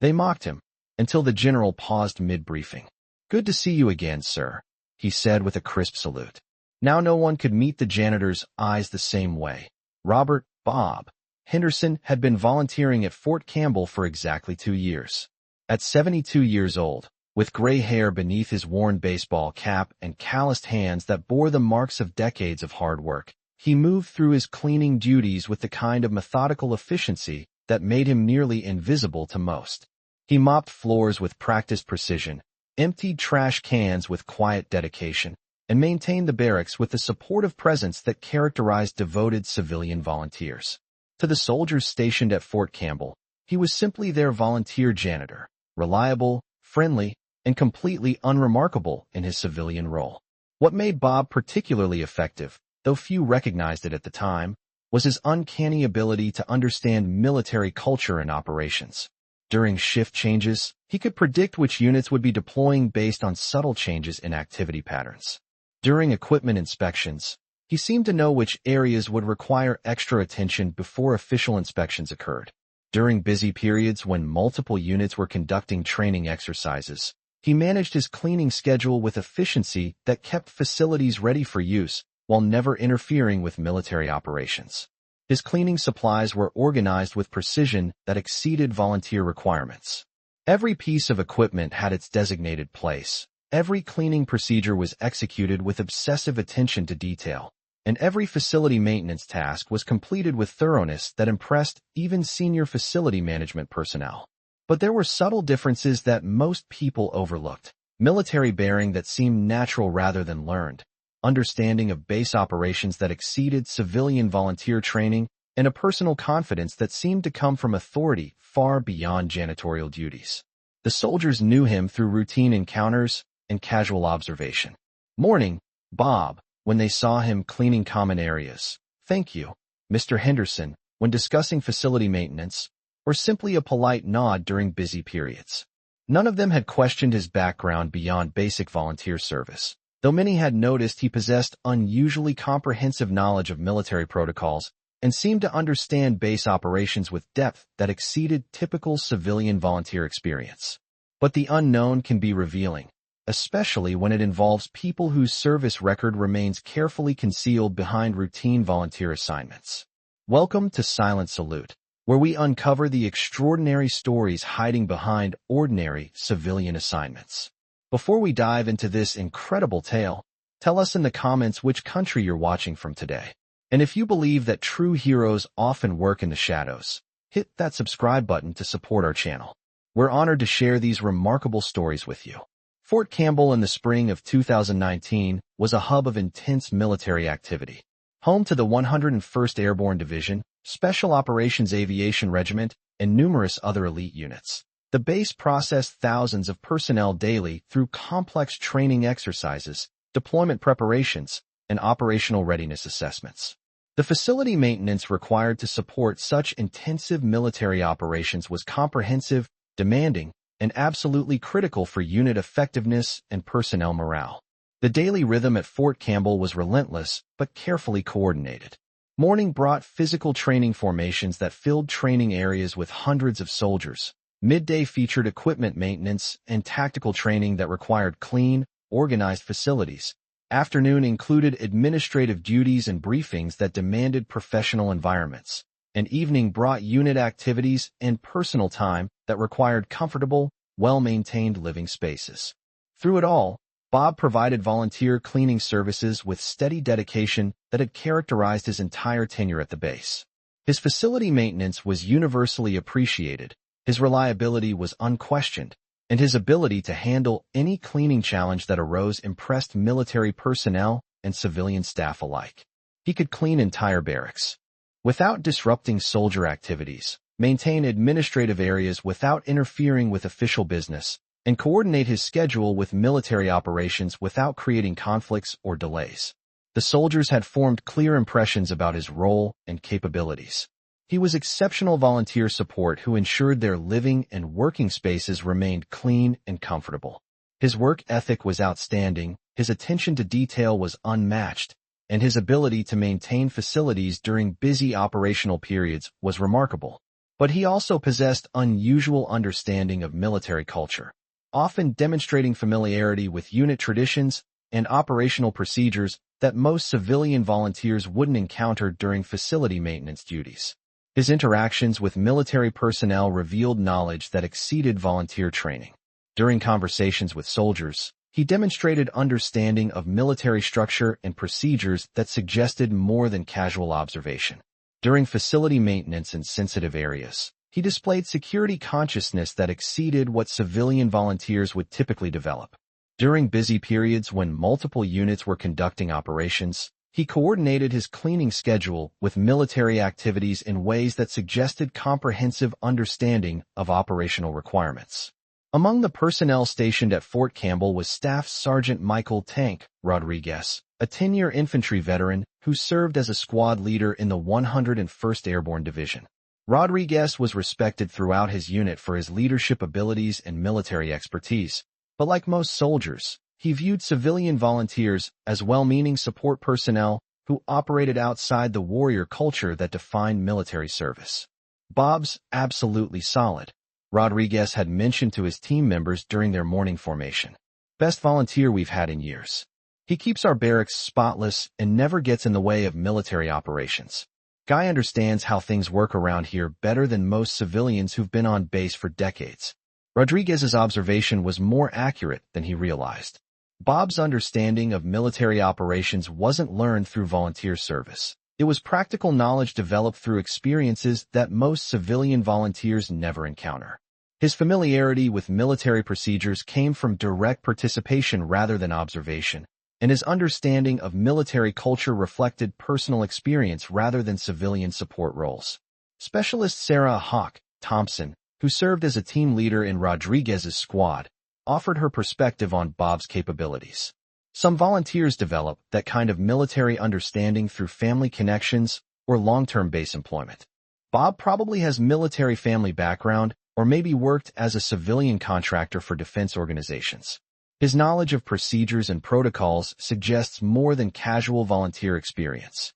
They mocked him, until the general paused mid-briefing. "Good to see you again, sir," he said with a crisp salute. Now no one could meet the janitor's eyes the same way. Robert Bob Henderson had been volunteering at Fort Campbell for exactly 2 years. At 72 years old, with gray hair beneath his worn baseball cap and calloused hands that bore the marks of decades of hard work, he moved through his cleaning duties with the kind of methodical efficiency that made him nearly invisible to most. He mopped floors with practiced precision, emptied trash cans with quiet dedication, and maintained the barracks with the supportive presence that characterized devoted civilian volunteers. To the soldiers stationed at Fort Campbell, he was simply their volunteer janitor, reliable, friendly, and completely unremarkable in his civilian role. What made Bob particularly effective, though few recognized it at the time, was his uncanny ability to understand military culture and operations. During shift changes, he could predict which units would be deploying based on subtle changes in activity patterns. During equipment inspections, he seemed to know which areas would require extra attention before official inspections occurred. During busy periods when multiple units were conducting training exercises, he managed his cleaning schedule with efficiency that kept facilities ready for use while never interfering with military operations. His cleaning supplies were organized with precision that exceeded volunteer requirements. Every piece of equipment had its designated place. Every cleaning procedure was executed with obsessive attention to detail, and every facility maintenance task was completed with thoroughness that impressed even senior facility management personnel. But there were subtle differences that most people overlooked: military bearing that seemed natural rather than learned, understanding of base operations that exceeded civilian volunteer training, and a personal confidence that seemed to come from authority far beyond janitorial duties. The soldiers knew him through routine encounters and casual observation. Morning, Bob, when they saw him cleaning common areas. "Thank you, Mr. Henderson," when discussing facility maintenance, or simply a polite nod during busy periods. None of them had questioned his background beyond basic volunteer service, though many had noticed he possessed unusually comprehensive knowledge of military protocols and seemed to understand base operations with depth that exceeded typical civilian volunteer experience. But the unknown can be revealing, especially when it involves people whose service record remains carefully concealed behind routine volunteer assignments. Welcome to Silent Salute, where we uncover the extraordinary stories hiding behind ordinary civilian assignments. Before we dive into this incredible tale, tell us in the comments which country you're watching from today. And if you believe that true heroes often work in the shadows, hit that subscribe button to support our channel. We're honored to share these remarkable stories with you. Fort Campbell in the spring of 2019 was a hub of intense military activity. Home to the 101st Airborne Division, Special Operations Aviation Regiment, and numerous other elite units, the base processed thousands of personnel daily through complex training exercises, deployment preparations, and operational readiness assessments. The facility maintenance required to support such intensive military operations was comprehensive, demanding, and absolutely critical for unit effectiveness and personnel morale. The daily rhythm at Fort Campbell was relentless but carefully coordinated. Morning brought physical training formations that filled training areas with hundreds of soldiers. Midday featured equipment maintenance and tactical training that required clean, organized facilities. Afternoon included administrative duties and briefings that demanded professional environments. And evening brought unit activities and personal time that required comfortable, well-maintained living spaces. Through it all, Bob provided volunteer cleaning services with steady dedication that had characterized his entire tenure at the base. His facility maintenance was universally appreciated, his reliability was unquestioned, and his ability to handle any cleaning challenge that arose impressed military personnel and civilian staff alike. He could clean entire barracks without disrupting soldier activities, maintain administrative areas without interfering with official business, and coordinate his schedule with military operations without creating conflicts or delays. The soldiers had formed clear impressions about his role and capabilities. He was exceptional volunteer support who ensured their living and working spaces remained clean and comfortable. His work ethic was outstanding, his attention to detail was unmatched, and his ability to maintain facilities during busy operational periods was remarkable. But he also possessed unusual understanding of military culture, often demonstrating familiarity with unit traditions and operational procedures that most civilian volunteers wouldn't encounter during facility maintenance duties. His interactions with military personnel revealed knowledge that exceeded volunteer training. During conversations with soldiers, he demonstrated understanding of military structure and procedures that suggested more than casual observation. During facility maintenance in sensitive areas, he displayed security consciousness that exceeded what civilian volunteers would typically develop. During busy periods when multiple units were conducting operations, he coordinated his cleaning schedule with military activities in ways that suggested comprehensive understanding of operational requirements. Among the personnel stationed at Fort Campbell was Staff Sergeant Michael Tank Rodriguez, a 10-year infantry veteran who served as a squad leader in the 101st Airborne Division. Rodriguez was respected throughout his unit for his leadership abilities and military expertise, but like most soldiers, he viewed civilian volunteers as well-meaning support personnel who operated outside the warrior culture that defined military service. "Bob's absolutely solid," Rodriguez had mentioned to his team members during their morning formation. "Best volunteer we've had in years. He keeps our barracks spotless and never gets in the way of military operations. Guy understands how things work around here better than most civilians who've been on base for decades." Rodriguez's observation was more accurate than he realized. Bob's understanding of military operations wasn't learned through volunteer service. It was practical knowledge developed through experiences that most civilian volunteers never encounter. His familiarity with military procedures came from direct participation rather than observation, and his understanding of military culture reflected personal experience rather than civilian support roles. Specialist Sarah Hawk Thompson, who served as a team leader in Rodriguez's squad, offered her perspective on Bob's capabilities. "Some volunteers develop that kind of military understanding through family connections or long-term base employment. Bob probably has military family background or maybe worked as a civilian contractor for defense organizations. His knowledge of procedures and protocols suggests more than casual volunteer experience."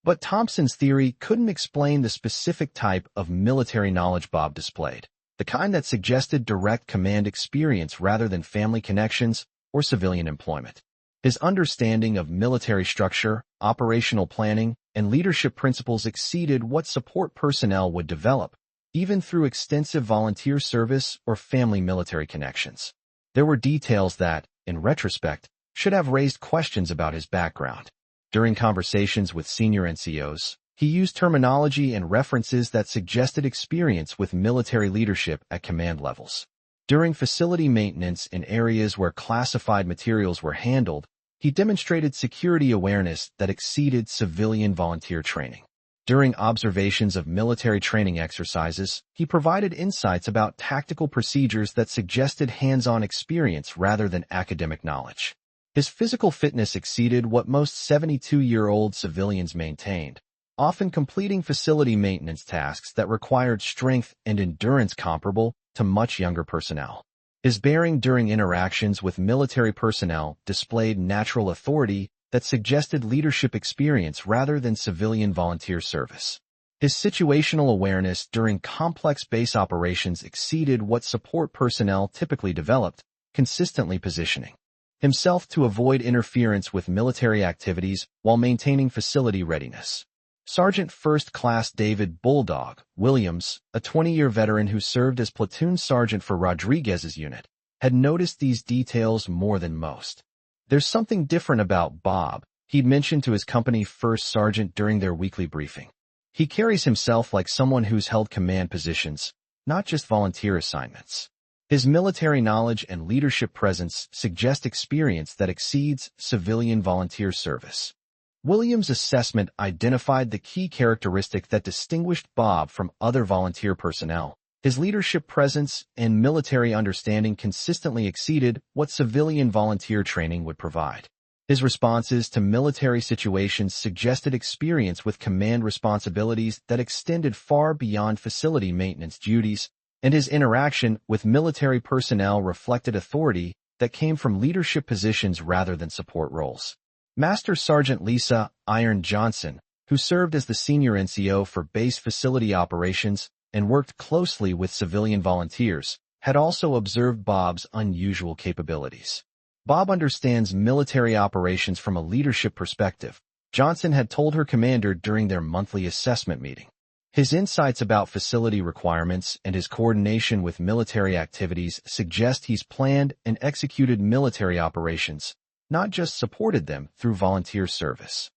But Thompson's theory couldn't explain the specific type of military knowledge Bob displayed, the kind that suggested direct command experience rather than family connections or civilian employment. His understanding of military structure, operational planning, and leadership principles exceeded what support personnel would develop, even through extensive volunteer service or family military connections. There were details that, in retrospect, should have raised questions about his background. During conversations with senior NCOs, he used terminology and references that suggested experience with military leadership at command levels. During facility maintenance in areas where classified materials were handled, he demonstrated security awareness that exceeded civilian volunteer training. During observations of military training exercises, he provided insights about tactical procedures that suggested hands-on experience rather than academic knowledge. His physical fitness exceeded what most 72-year-old civilians maintained, often completing facility maintenance tasks that required strength and endurance comparable to much younger personnel. His bearing during interactions with military personnel displayed natural authority that suggested leadership experience rather than civilian volunteer service. His situational awareness during complex base operations exceeded what support personnel typically developed, consistently positioning himself to avoid interference with military activities while maintaining facility readiness. Sergeant First Class David Bulldog Williams, a 20-year veteran who served as platoon sergeant for Rodriguez's unit, had noticed these details more than most. "There's something different about Bob," he'd mentioned to his company first sergeant during their weekly briefing. "He carries himself like someone who's held command positions, not just volunteer assignments." His military knowledge and leadership presence suggest experience that exceeds civilian volunteer service. Williams' assessment identified the key characteristic that distinguished Bob from other volunteer personnel. His leadership presence and military understanding consistently exceeded what civilian volunteer training would provide. His responses to military situations suggested experience with command responsibilities that extended far beyond facility maintenance duties, and his interaction with military personnel reflected authority that came from leadership positions rather than support roles. Master Sergeant Lisa Iron Johnson, who served as the senior NCO for base facility operations, and worked closely with civilian volunteers, had also observed Bob's unusual capabilities. Bob understands military operations from a leadership perspective, Johnson had told her commander during their monthly assessment meeting. His insights about facility requirements and his coordination with military activities suggest he's planned and executed military operations, not just supported them through volunteer service.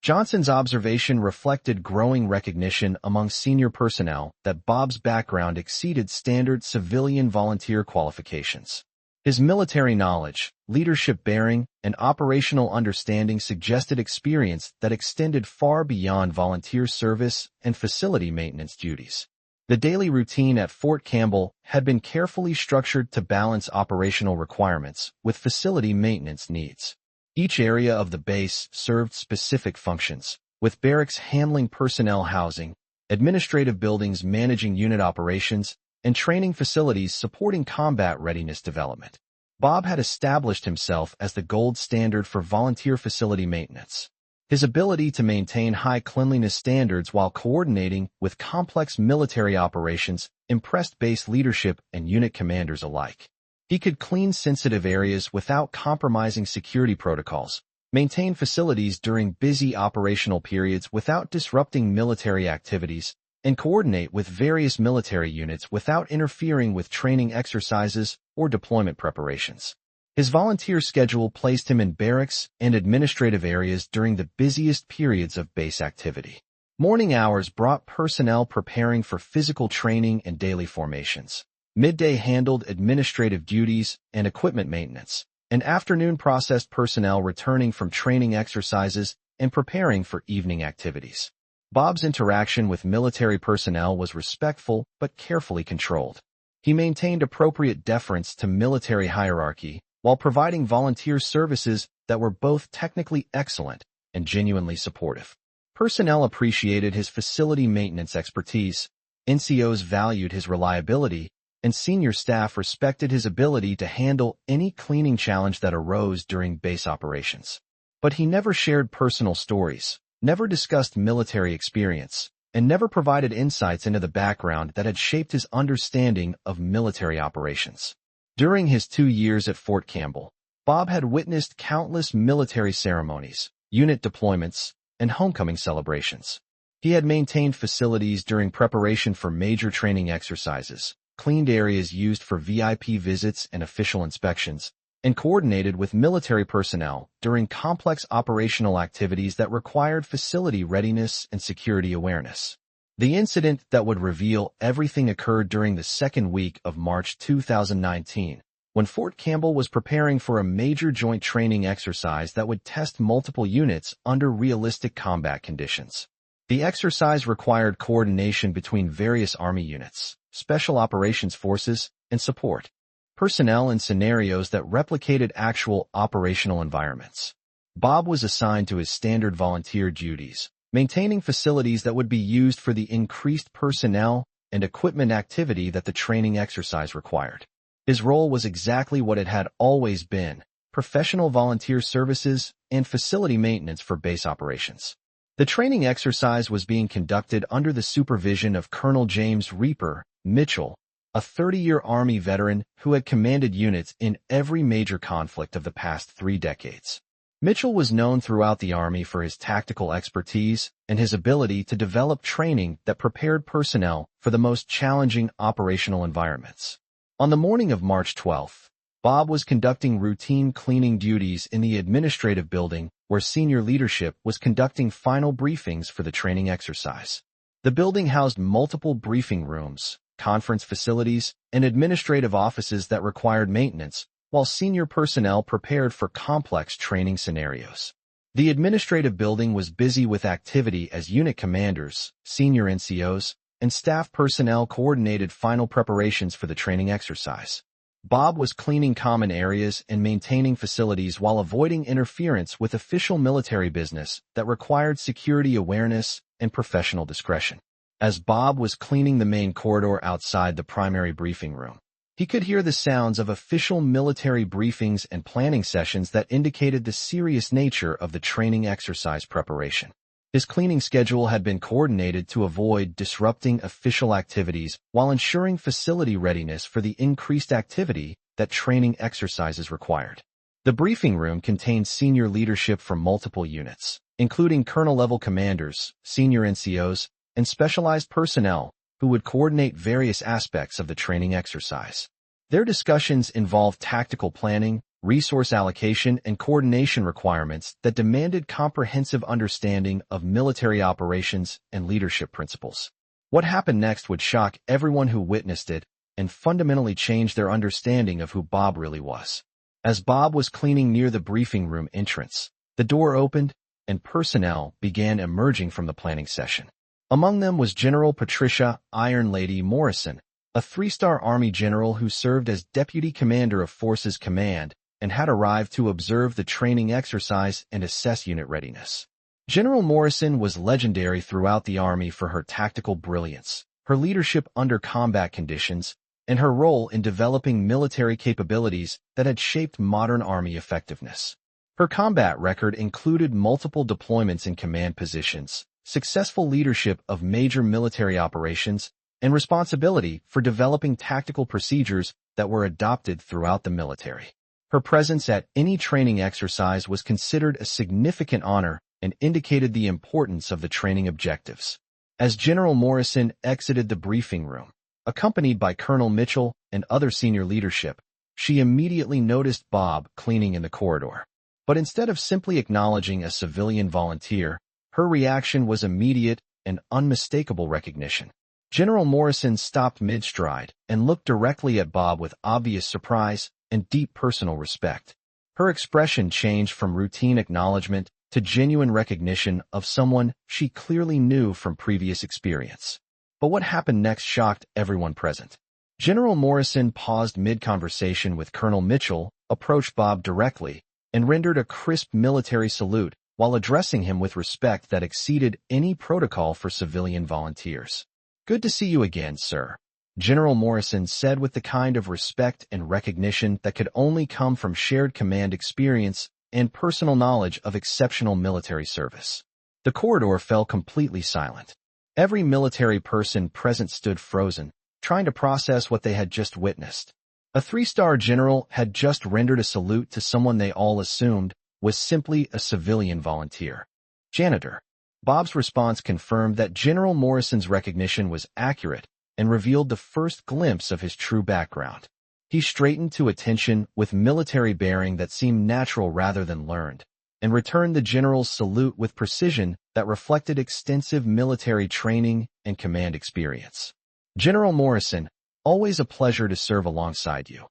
Johnson's observation reflected growing recognition among senior personnel that Bob's background exceeded standard civilian volunteer qualifications. His military knowledge, leadership bearing, and operational understanding suggested experience that extended far beyond volunteer service and facility maintenance duties. The daily routine at Fort Campbell had been carefully structured to balance operational requirements with facility maintenance needs. Each area of the base served specific functions, with barracks handling personnel housing, administrative buildings managing unit operations, and training facilities supporting combat readiness development. Bob had established himself as the gold standard for volunteer facility maintenance. His ability to maintain high cleanliness standards while coordinating with complex military operations impressed base leadership and unit commanders alike. He could clean sensitive areas without compromising security protocols, maintain facilities during busy operational periods without disrupting military activities, and coordinate with various military units without interfering with training exercises or deployment preparations. His volunteer schedule placed him in barracks and administrative areas during the busiest periods of base activity. Morning hours brought personnel preparing for physical training and daily formations. Midday handled administrative duties and equipment maintenance, and afternoon processed personnel returning from training exercises and preparing for evening activities. Bob's interaction with military personnel was respectful but carefully controlled. He maintained appropriate deference to military hierarchy while providing volunteer services that were both technically excellent and genuinely supportive. Personnel appreciated his facility maintenance expertise, NCOs valued his reliability, and senior staff respected his ability to handle any cleaning challenge that arose during base operations. But he never shared personal stories, never discussed military experience, and never provided insights into the background that had shaped his understanding of military operations. During his 2 years at Fort Campbell, Bob had witnessed countless military ceremonies, unit deployments, and homecoming celebrations. He had maintained facilities during preparation for major training exercises, cleaned areas used for VIP visits and official inspections, and coordinated with military personnel during complex operational activities that required facility readiness and security awareness. The incident that would reveal everything occurred during the second week of March 2019, when Fort Campbell was preparing for a major joint training exercise that would test multiple units under realistic combat conditions. The exercise required coordination between various Army units, Special Operations Forces, and support personnel in scenarios that replicated actual operational environments. Bob was assigned to his standard volunteer duties, maintaining facilities that would be used for the increased personnel and equipment activity that the training exercise required. His role was exactly what it had always been: professional volunteer services and facility maintenance for base operations. The training exercise was being conducted under the supervision of Colonel James Reaper Mitchell, a 30-year Army veteran who had commanded units in every major conflict of the past 3 decades. Mitchell was known throughout the Army for his tactical expertise and his ability to develop training that prepared personnel for the most challenging operational environments. On the morning of March 12th, Bob was conducting routine cleaning duties in the administrative building where senior leadership was conducting final briefings for the training exercise. The building housed multiple briefing rooms, conference facilities, and administrative offices that required maintenance, while senior personnel prepared for complex training scenarios. The administrative building was busy with activity as unit commanders, senior NCOs, and staff personnel coordinated final preparations for the training exercise. Bob was cleaning common areas and maintaining facilities while avoiding interference with official military business that required security awareness and professional discretion. As Bob was cleaning the main corridor outside the primary briefing room, he could hear the sounds of official military briefings and planning sessions that indicated the serious nature of the training exercise preparation. His cleaning schedule had been coordinated to avoid disrupting official activities while ensuring facility readiness for the increased activity that training exercises required. The briefing room contained senior leadership from multiple units, including colonel-level commanders, senior NCOs, and specialized personnel who would coordinate various aspects of the training exercise. Their discussions involved tactical planning, resource allocation, and coordination requirements that demanded comprehensive understanding of military operations and leadership principles. What happened next would shock everyone who witnessed it and fundamentally change their understanding of who Bob really was. As Bob was cleaning near the briefing room entrance, the door opened and personnel began emerging from the planning session. Among them was General Patricia "Iron Lady" Morrison, a 3-star Army general who served as Deputy Commander of Forces Command and had arrived to observe the training exercise and assess unit readiness. General Morrison was legendary throughout the Army for her tactical brilliance, her leadership under combat conditions, and her role in developing military capabilities that had shaped modern Army effectiveness. Her combat record included multiple deployments in command positions, successful leadership of major military operations, and responsibility for developing tactical procedures that were adopted throughout the military. Her presence at any training exercise was considered a significant honor and indicated the importance of the training objectives. As General Morrison exited the briefing room, accompanied by Colonel Mitchell and other senior leadership, she immediately noticed Bob cleaning in the corridor. But instead of simply acknowledging a civilian volunteer, her reaction was immediate and unmistakable recognition. General Morrison stopped mid-stride and looked directly at Bob with obvious surprise and deep personal respect. Her expression changed from routine acknowledgement to genuine recognition of someone she clearly knew from previous experience. But what happened next shocked everyone present. General Morrison paused mid-conversation with Colonel Mitchell, approached Bob directly, and rendered a crisp military salute while addressing him with respect that exceeded any protocol for civilian volunteers. "Good to see you again, sir," General Morrison said with the kind of respect and recognition that could only come from shared command experience and personal knowledge of exceptional military service. The corridor fell completely silent. Every military person present stood frozen, trying to process what they had just witnessed. A 3-star general had just rendered a salute to someone they all assumed was simply a civilian volunteer. "Janitor." Bob's response confirmed that General Morrison's recognition was accurate and revealed the first glimpse of his true background. He straightened to attention with military bearing that seemed natural rather than learned, and returned the general's salute with precision that reflected extensive military training and command experience. "General Morrison, always a pleasure to serve alongside you,"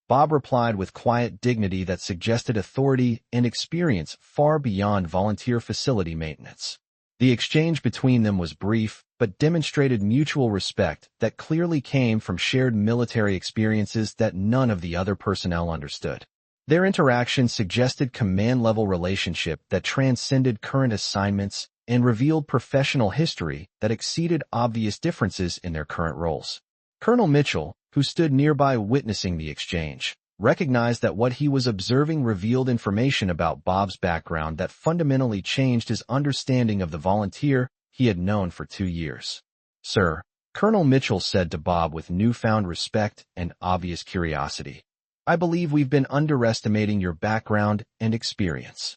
Bob replied with quiet dignity that suggested authority and experience far beyond volunteer facility maintenance. The exchange between them was brief, but demonstrated mutual respect that clearly came from shared military experiences that none of the other personnel understood. Their interaction suggested command-level relationship that transcended current assignments and revealed professional history that exceeded obvious differences in their current roles. Colonel Mitchell, who stood nearby witnessing the exchange, recognized that what he was observing revealed information about Bob's background that fundamentally changed his understanding of the volunteer he had known for 2 years. "Sir," Colonel Mitchell said to Bob with newfound respect and obvious curiosity, "I believe we've been underestimating your background and experience."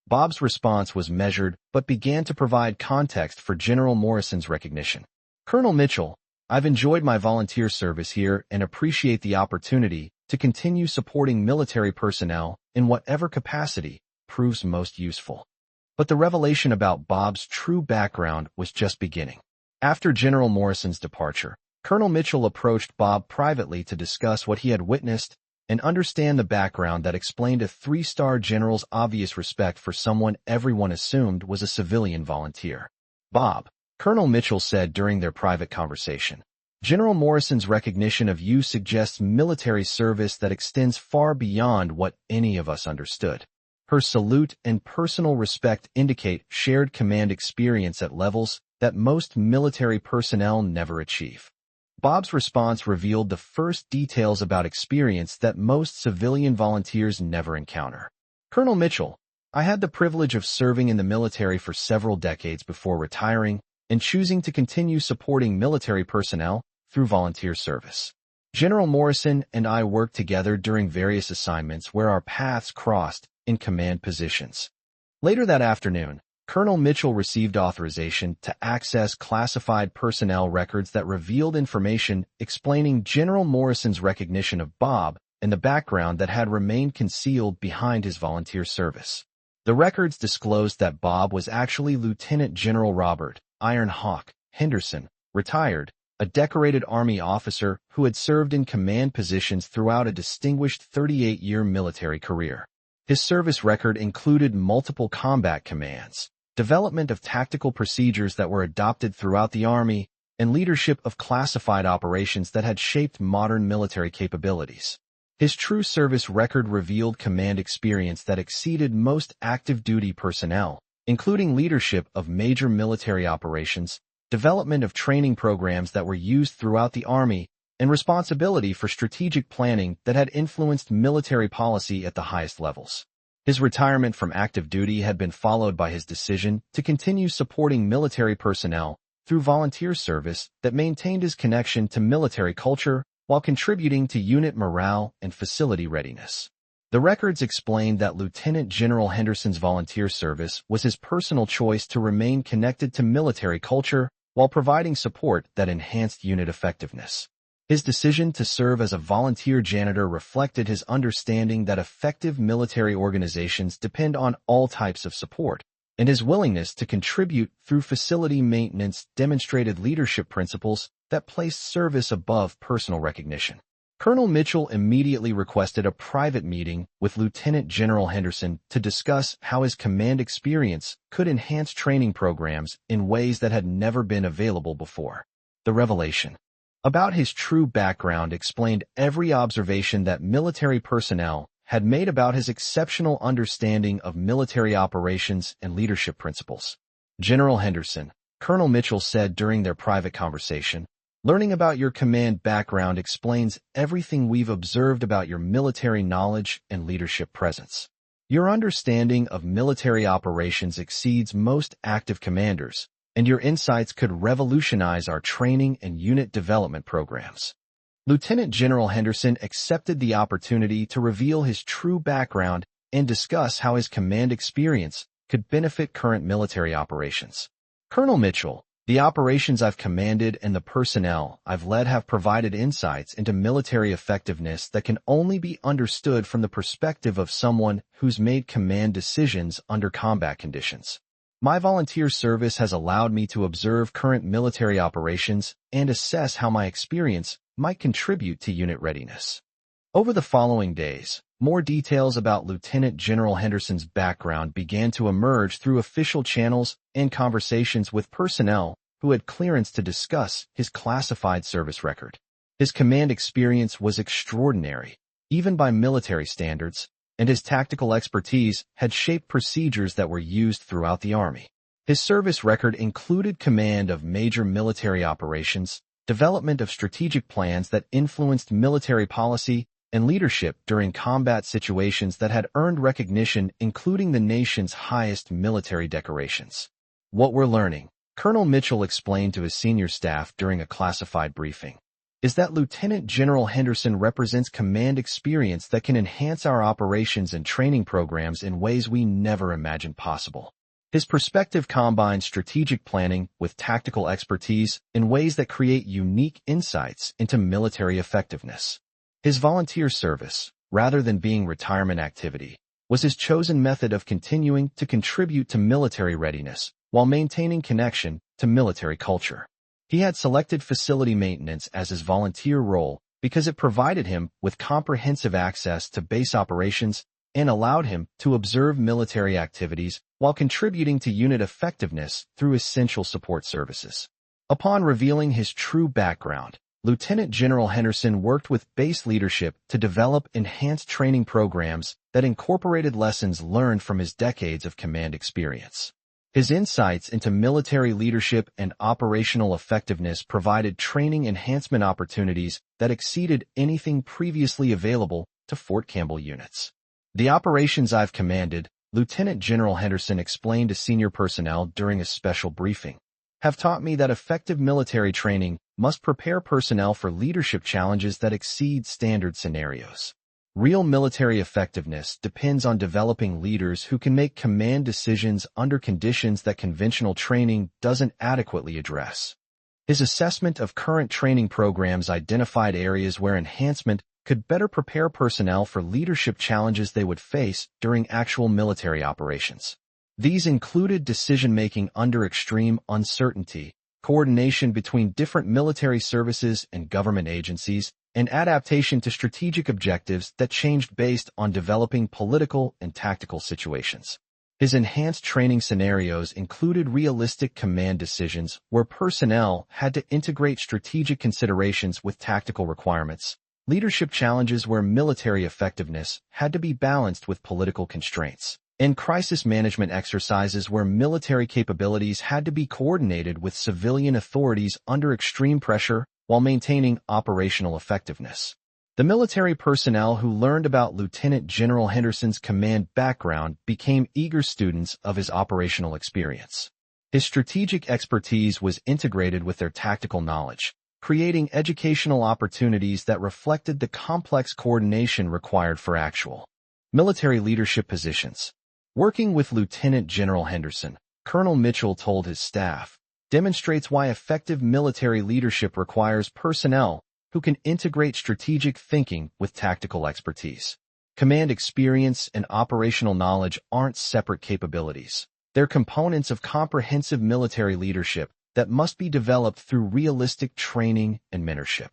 Bob's response was measured but began to provide context for General Morrison's recognition. "Colonel Mitchell, I've enjoyed my volunteer service here and appreciate the opportunity to continue supporting military personnel in whatever capacity proves most useful." But the revelation about Bob's true background was just beginning. After General Morrison's departure, Colonel Mitchell approached Bob privately to discuss what he had witnessed and understand the background that explained a 3-star general's obvious respect for someone everyone assumed was a civilian volunteer. "Bob," Colonel Mitchell said during their private conversation, "General Morrison's recognition of you suggests military service that extends far beyond what any of us understood. Her salute and personal respect indicate shared command experience at levels that most military personnel never achieve." Bob's response revealed the first details about experience that most civilian volunteers never encounter. "Colonel Mitchell, I had the privilege of serving in the military for several decades before retiring and choosing to continue supporting military personnel through volunteer service. General Morrison and I worked together during various assignments where our paths crossed in command positions. Later that afternoon, Colonel Mitchell received authorization to access classified personnel records that revealed information explaining General Morrison's recognition of Bob and the background that had remained concealed behind his volunteer service. The records disclosed that Bob was actually Lieutenant General Robert Iron Hawk Henderson, retired, a decorated Army officer who had served in command positions throughout a distinguished 38-year military career. His service record included multiple combat commands, development of tactical procedures that were adopted throughout the Army, and leadership of classified operations that had shaped modern military capabilities. His true service record revealed command experience that exceeded most active duty personnel, including leadership of major military operations, development of training programs that were used throughout the Army, and responsibility for strategic planning that had influenced military policy at the highest levels. His retirement from active duty had been followed by his decision to continue supporting military personnel through volunteer service that maintained his connection to military culture while contributing to unit morale and facility readiness. The records explained that Lieutenant General Henderson's volunteer service was his personal choice to remain connected to military culture while providing support that enhanced unit effectiveness. His decision to serve as a volunteer janitor reflected his understanding that effective military organizations depend on all types of support, and his willingness to contribute through facility maintenance demonstrated leadership principles that placed service above personal recognition. Colonel Mitchell immediately requested a private meeting with Lieutenant General Henderson to discuss how his command experience could enhance training programs in ways that had never been available before. The revelation about his true background explained every observation that military personnel had made about his exceptional understanding of military operations and leadership principles. General Henderson, Colonel Mitchell said during their private conversation, "Learning about your command background explains everything we've observed about your military knowledge and leadership presence. Your understanding of military operations exceeds most active commanders, and your insights could revolutionize our training and unit development programs." Lieutenant General Henderson accepted the opportunity to reveal his true background and discuss how his command experience could benefit current military operations. Colonel Mitchell, "The operations I've commanded and the personnel I've led have provided insights into military effectiveness that can only be understood from the perspective of someone who's made command decisions under combat conditions. My volunteer service has allowed me to observe current military operations and assess how my experience might contribute to unit readiness." Over the following days, more details about Lieutenant General Henderson's background began to emerge through official channels and conversations with personnel who had clearance to discuss his classified service record. His command experience was extraordinary, even by military standards, and his tactical expertise had shaped procedures that were used throughout the Army. His service record included command of major military operations, development of strategic plans that influenced military policy, and leadership during combat situations that had earned recognition, including the nation's highest military decorations. "What we're learning," Colonel Mitchell explained to his senior staff during a classified briefing, "is that Lieutenant General Henderson represents command experience that can enhance our operations and training programs in ways we never imagined possible. His perspective combines strategic planning with tactical expertise in ways that create unique insights into military effectiveness. His volunteer service, rather than being retirement activity, was his chosen method of continuing to contribute to military readiness while maintaining connection to military culture. He had selected facility maintenance as his volunteer role because it provided him with comprehensive access to base operations and allowed him to observe military activities while contributing to unit effectiveness through essential support services." Upon revealing his true background, Lieutenant General Henderson worked with base leadership to develop enhanced training programs that incorporated lessons learned from his decades of command experience. His insights into military leadership and operational effectiveness provided training enhancement opportunities that exceeded anything previously available to Fort Campbell units. "The operations I've commanded Lieutenant General Henderson explained to senior personnel during a special briefing, have taught me that effective military training must prepare personnel for leadership challenges that exceed standard scenarios. Real military effectiveness depends on developing leaders who can make command decisions under conditions that conventional training doesn't adequately address. His assessment of current training programs identified areas where enhancement could better prepare personnel for leadership challenges they would face during actual military operations. These included decision-making under extreme uncertainty, coordination between different military services and government agencies, and adaptation to strategic objectives that changed based on developing political and tactical situations. His enhanced training scenarios included realistic command decisions where personnel had to integrate strategic considerations with tactical requirements, leadership challenges where military effectiveness had to be balanced with political constraints, and crisis management exercises where military capabilities had to be coordinated with civilian authorities under extreme pressure while maintaining operational effectiveness. The military personnel who learned about Lieutenant General Henderson's command background became eager students of his operational experience. His strategic expertise was integrated with their tactical knowledge, creating educational opportunities that reflected the complex coordination required for actual military leadership positions. Working with Lieutenant General Henderson, Colonel Mitchell told his staff, demonstrates why effective military leadership requires personnel who can integrate strategic thinking with tactical expertise. Command experience and operational knowledge aren't separate capabilities. They're components of comprehensive military leadership that must be developed through realistic training and mentorship.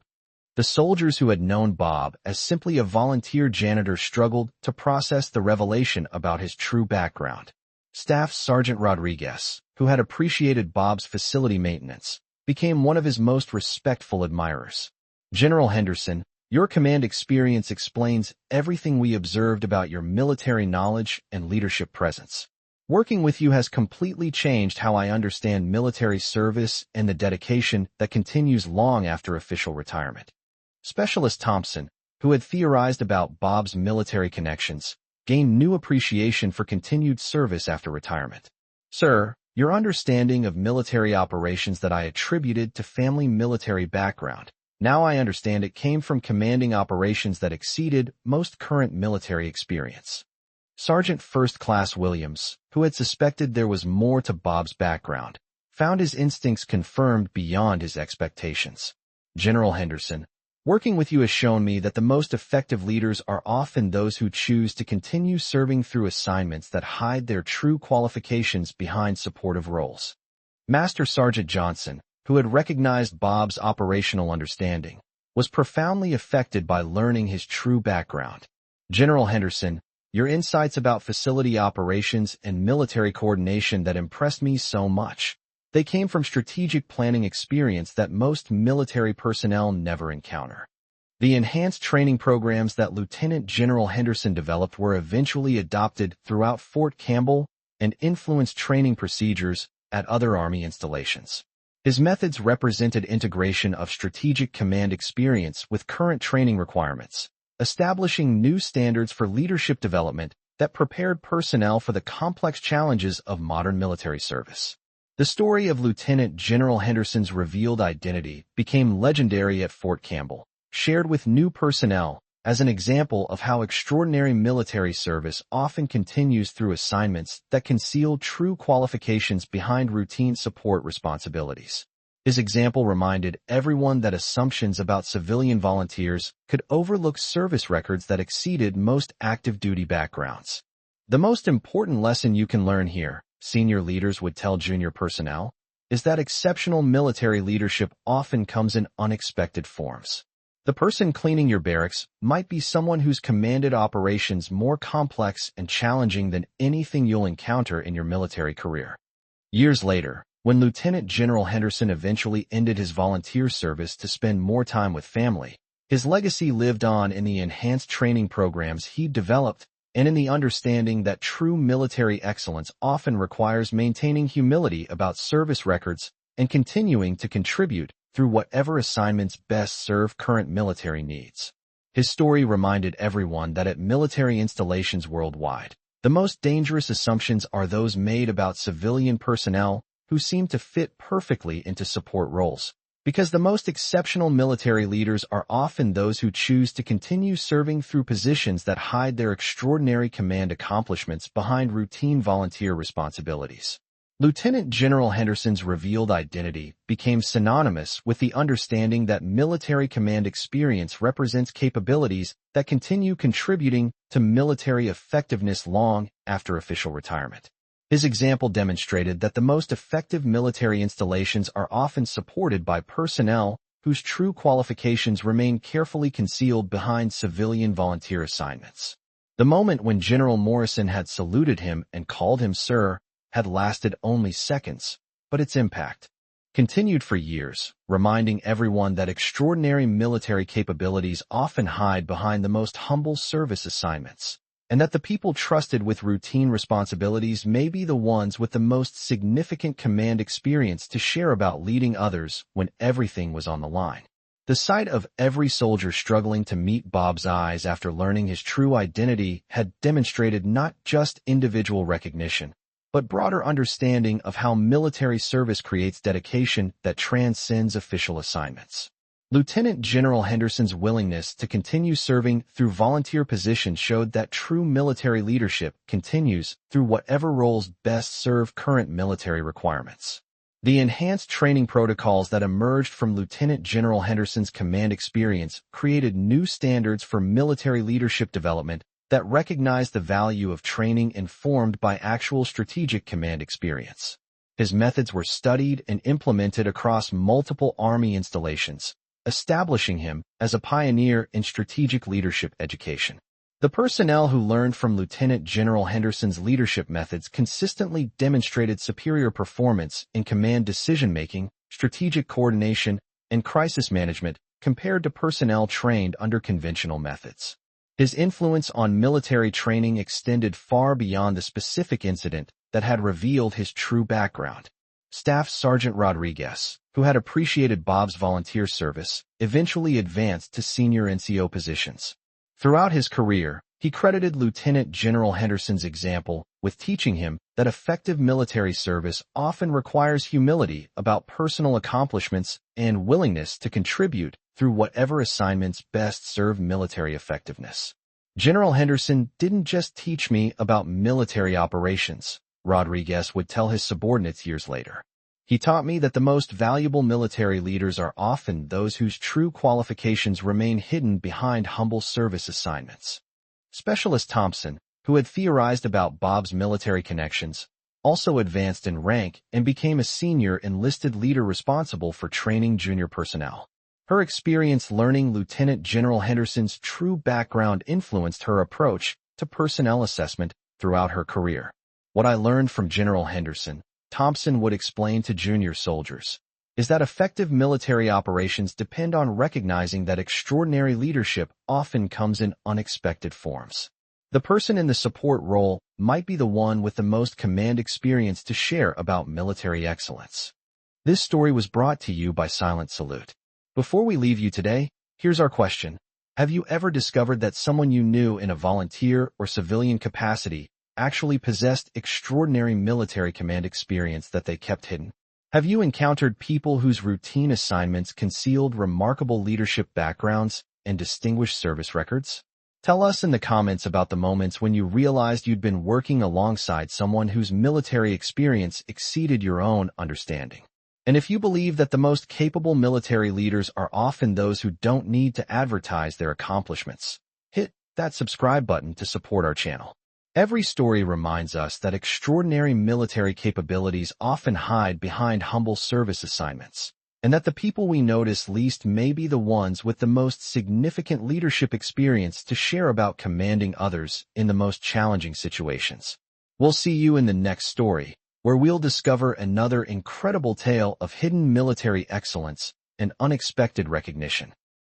The soldiers who had known Bob as simply a volunteer janitor struggled to process the revelation about his true background. Staff Sergeant Rodriguez, who had appreciated Bob's facility maintenance, became one of his most respectful admirers. General Henderson, your command experience explains everything we observed about your military knowledge and leadership presence. Working with you has completely changed how I understand military service and the dedication that continues long after official retirement. Specialist Thompson, who had theorized about Bob's military connections, gained new appreciation for continued service after retirement. Sir, your understanding of military operations that I attributed to family military background, now I understand it came from commanding operations that exceeded most current military experience. Sergeant First Class Williams, who had suspected there was more to Bob's background, found his instincts confirmed beyond his expectations. General Henderson, working with you has shown me that the most effective leaders are often those who choose to continue serving through assignments that hide their true qualifications behind supportive roles. Master Sergeant Johnson, who had recognized Bob's operational understanding, was profoundly affected by learning his true background. General Henderson, your insights about facility operations and military coordination that impressed me so much. They came from strategic planning experience that most military personnel never encounter. The enhanced training programs that Lieutenant General Henderson developed were eventually adopted throughout Fort Campbell and influenced training procedures at other Army installations. His methods represented integration of strategic command experience with current training requirements, establishing new standards for leadership development that prepared personnel for the complex challenges of modern military service. The story of Lieutenant General Henderson's revealed identity became legendary at Fort Campbell, shared with new personnel as an example of how extraordinary military service often continues through assignments that conceal true qualifications behind routine support responsibilities. His example reminded everyone that assumptions about civilian volunteers could overlook service records that exceeded most active duty backgrounds. The most important lesson you can learn here, senior leaders would tell junior personnel, is that exceptional military leadership often comes in unexpected forms. The person cleaning your barracks might be someone who's commanded operations more complex and challenging than anything you'll encounter in your military career. Years later, when Lieutenant General Henderson eventually ended his volunteer service to spend more time with family, his legacy lived on in the enhanced training programs he developed and in the understanding that true military excellence often requires maintaining humility about service records and continuing to contribute through whatever assignments best serve current military needs. His story reminded everyone that at military installations worldwide, The most dangerous assumptions are those made about civilian personnel who seem to fit perfectly into support roles, because the most exceptional military leaders are often those who choose to continue serving through positions that hide their extraordinary command accomplishments behind routine volunteer responsibilities. Lieutenant General Henderson's revealed identity became synonymous with the understanding that military command experience represents capabilities that continue contributing to military effectiveness long after official retirement. His example demonstrated that the most effective military installations are often supported by personnel whose true qualifications remain carefully concealed behind civilian volunteer assignments. The moment when General Morrison had saluted him and called him sir had lasted only seconds, but its impact continued for years, reminding everyone that extraordinary military capabilities often hide behind the most humble service assignments, and that the people trusted with routine responsibilities may be the ones with the most significant command experience to share about leading others when everything was on the line. The sight of every soldier struggling to meet Bob's eyes after learning his true identity had demonstrated not just individual recognition, but broader understanding of how military service creates dedication that transcends official assignments. Lieutenant General Henderson's willingness to continue serving through volunteer positions showed that true military leadership continues through whatever roles best serve current military requirements. The enhanced training protocols that emerged from Lieutenant General Henderson's command experience created new standards for military leadership development that recognized the value of training informed by actual strategic command experience. His methods were studied and implemented across multiple Army installations, establishing him as a pioneer in strategic leadership education. The personnel who learned from Lieutenant General Henderson's leadership methods consistently demonstrated superior performance in command decision-making, strategic coordination, and crisis management compared to personnel trained under conventional methods. His influence on military training extended far beyond the specific incident that had revealed his true background. Staff Sergeant Rodriguez, who had appreciated Bob's volunteer service, eventually advanced to senior NCO positions. Throughout his career, he credited Lieutenant General Henderson's example with teaching him that effective military service often requires humility about personal accomplishments and willingness to contribute through whatever assignments best serve military effectiveness. General Henderson didn't just teach me about military operations, Rodriguez would tell his subordinates years later. He taught me that the most valuable military leaders are often those whose true qualifications remain hidden behind humble service assignments. Specialist Thompson, who had theorized about Bob's military connections, also advanced in rank and became a senior enlisted leader responsible for training junior personnel. Her experience learning Lieutenant General Henderson's true background influenced her approach to personnel assessment throughout her career. What I learned from General Henderson, Thompson would explain to junior soldiers, is that effective military operations depend on recognizing that extraordinary leadership often comes in unexpected forms. The person in the support role might be the one with the most command experience to share about military excellence. This story was brought to you by Silent Salute. Before we leave you today, here's our question. Have you ever discovered that someone you knew in a volunteer or civilian capacity actually possessed extraordinary military command experience that they kept hidden? Have you encountered people whose routine assignments concealed remarkable leadership backgrounds and distinguished service records? Tell us in the comments about the moments when you realized you'd been working alongside someone whose military experience exceeded your own understanding. And if you believe that the most capable military leaders are often those who don't need to advertise their accomplishments, hit that subscribe button to support our channel. Every story reminds us that extraordinary military capabilities often hide behind humble service assignments, and that the people we notice least may be the ones with the most significant leadership experience to share about commanding others in the most challenging situations. We'll see you in the next story, where we'll discover another incredible tale of hidden military excellence and unexpected recognition.